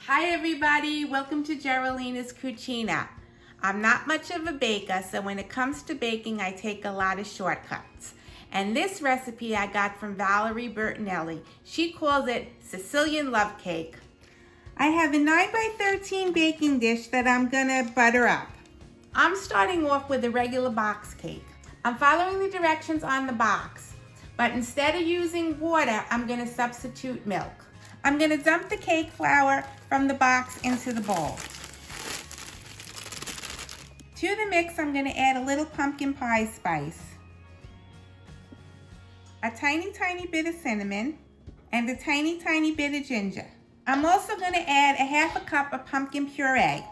Hi everybody, welcome to Geraldina's Cucina. I'm not much of a baker, so when it comes to baking, I take a lot of shortcuts. And this recipe I got from Valerie Bertinelli. She calls it Sicilian Love Cake. I have a 9x13 baking dish that I'm gonna butter up. I'm starting off with a regular box cake. I'm following the directions on the box, but instead of using water, I'm gonna substitute milk. I'm gonna dump the cake flour from the box into the bowl. To the mix, I'm gonna add a little pumpkin pie spice, a tiny bit of cinnamon, and a tiny bit of ginger. I'm also gonna add a half a cup of pumpkin puree.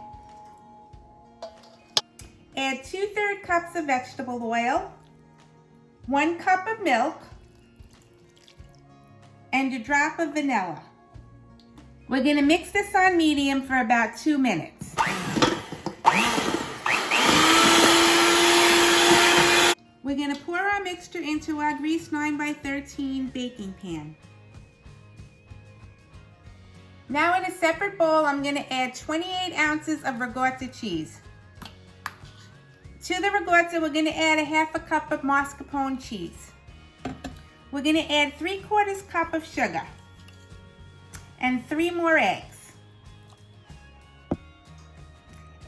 Add 2/3 cups of vegetable oil, 1 cup of milk, and a drop of vanilla. We're gonna mix this on medium for about 2 minutes. We're gonna pour our mixture into our greased 9x13 baking pan. Now in a separate bowl, I'm gonna add 28 ounces of ricotta cheese. To the ricotta, we're gonna add a half a cup of mascarpone cheese. We're gonna add 3/4 cup of sugar and 3 more eggs.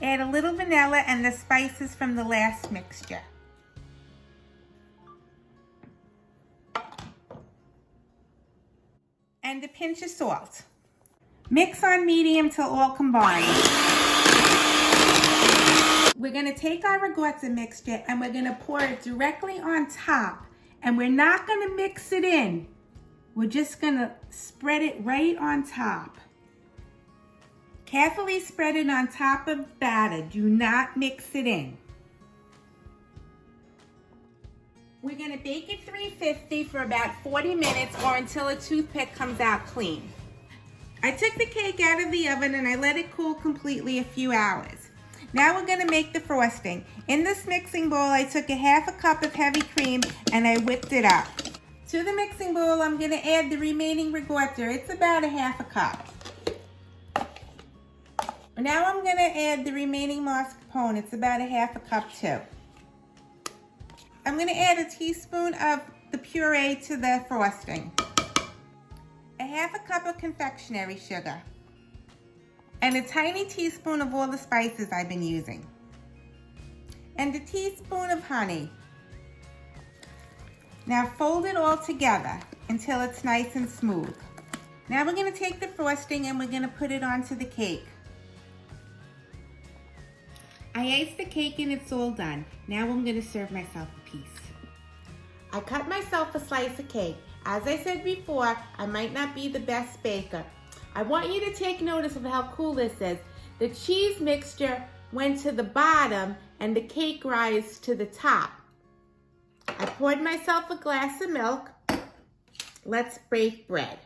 Add a little vanilla and the spices from the last mixture. And a pinch of salt. Mix on medium till all combined. We're gonna take our ricotta mixture and we're gonna pour it directly on top, and we're not gonna mix it in. We're just gonna spread it right on top. Carefully spread it on top of the batter. Do not mix it in. We're gonna bake at 350 for about 40 minutes or until a toothpick comes out clean. I took the cake out of the oven and I let it cool completely a few hours. Now we're gonna make the frosting. In this mixing bowl, I took a half a cup of heavy cream and I whipped it up. To the mixing bowl, I'm gonna add the remaining ricotta. It's about a half a cup. Now I'm gonna add the remaining mascarpone. It's about a half a cup too. I'm gonna add a teaspoon of the puree to the frosting, a half a cup of confectionery sugar, and a tiny teaspoon of all the spices I've been using, and a teaspoon of honey. Now fold it all together until it's nice and smooth. Now we're gonna take the frosting and we're gonna put it onto the cake. I iced the cake and it's all done. Now I'm gonna serve myself a piece. I cut myself a slice of cake. As I said before, I might not be the best baker. I want you to take notice of how cool this is. The cheese mixture went to the bottom and the cake rise to the top. I poured myself a glass of milk. Let's break bread.